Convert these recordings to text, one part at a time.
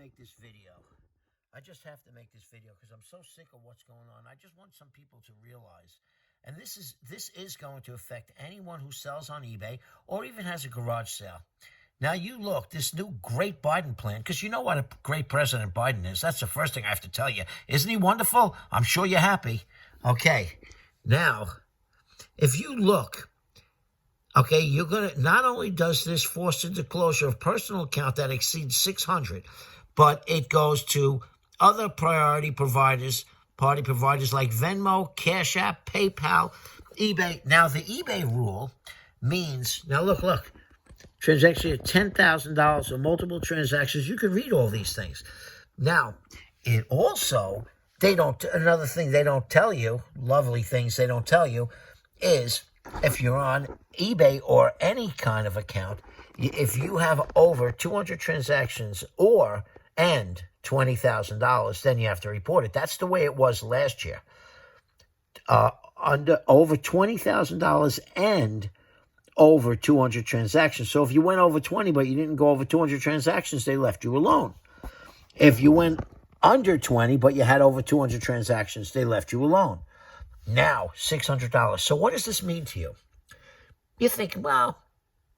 make this video. I just have to make this video because I'm so sick of what's going on. I just want some people to realize, and this is going to affect anyone who sells on eBay or even has a garage sale. Now you look, this new great Biden plan, because you know what a great President Biden is. That's the first thing I have to tell you. Isn't he wonderful? I'm sure you're happy. Okay, now, if you look, okay, you're going to, not only does this force into closure of personal account that exceeds 600, but it goes to other party providers like Venmo, Cash App, PayPal, eBay. Now, the eBay rule means, now look, transaction of $10,000 or multiple transactions. You can read all these things. Now, it also, another thing they don't tell you, lovely things they don't tell you, is if you're on eBay or any kind of account, if you have over 200 transactions and $20,000, then you have to report it. That's the way it was last year. Under over $20,000 and over 200 transactions. So if you went over 20, but you didn't go over 200 transactions, they left you alone. If you went under 20, but you had over 200 transactions, they left you alone. Now, $600. So what does this mean to you? You think, well,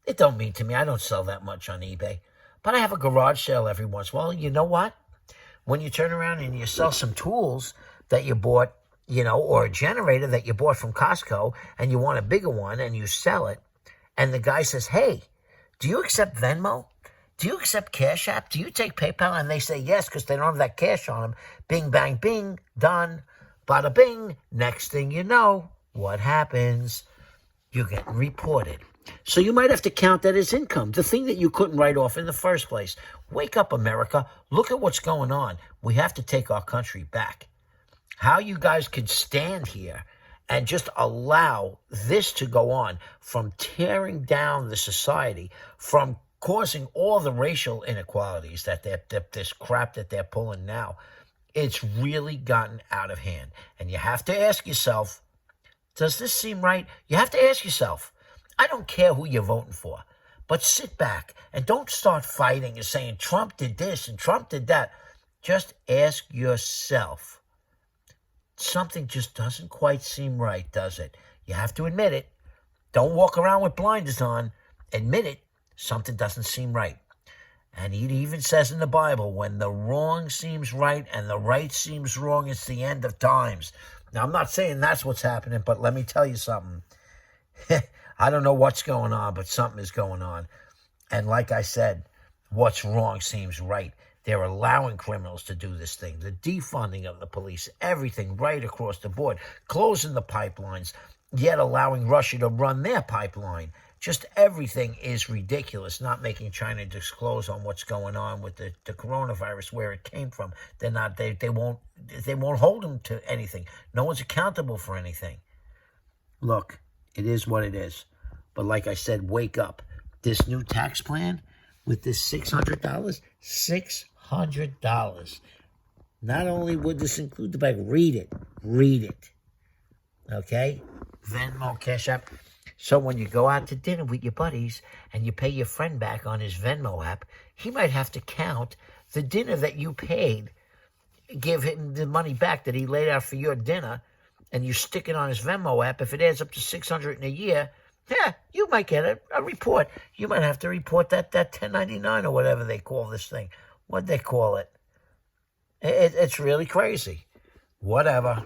it don't mean to me. I don't sell that much on eBay. But I have a garage sale every once in a while. You know what? When you turn around and you sell some tools that you bought, or a generator that you bought from Costco, and you want a bigger one, and you sell it, and the guy says, hey, do you accept Venmo? Do you accept Cash App? Do you take PayPal? And they say yes, because they don't have that cash on them. Bing, bang, bing, done. Bada bing. Next thing you know, what happens? You get reported. So you might have to count that as income, the thing that you couldn't write off in the first place. Wake up, America. Look at what's going on. We have to take our country back. How you guys can stand here and just allow this to go on, from tearing down the society, from causing all the racial inequalities that this crap that they're pulling now. It's really gotten out of hand. And you have to ask yourself, does this seem right? You have to ask yourself. I don't care who you're voting for, but sit back and don't start fighting and saying Trump did this and Trump did that. Just ask yourself. Something just doesn't quite seem right, does it? You have to admit it. Don't walk around with blinders on. Admit it. Something doesn't seem right. And it even says in the Bible, when the wrong seems right and the right seems wrong, it's the end of times. Now, I'm not saying that's what's happening, but let me tell you something. I don't know what's going on, but something is going on. And like I said, what's wrong seems right. They're allowing criminals to do this thing. The defunding of the police, everything right across the board, closing the pipelines, yet allowing Russia to run their pipeline. Just everything is ridiculous, not making China disclose on what's going on with the coronavirus, where it came from. They won't hold them to anything. No one's accountable for anything. Look, it is what it is. But like I said, wake up. This new tax plan with this $600, $600. Not only would this include the bag, read it. Okay? Venmo, Cash App. So when you go out to dinner with your buddies and you pay your friend back on his Venmo app, he might have to count the dinner that you paid, give him the money back that he laid out for your dinner, and you stick it on his Venmo app. If it adds up to $600 in a year, you might get a report. You might have to report that 1099 or whatever they call this thing. What'd they call it? It's really crazy. Whatever.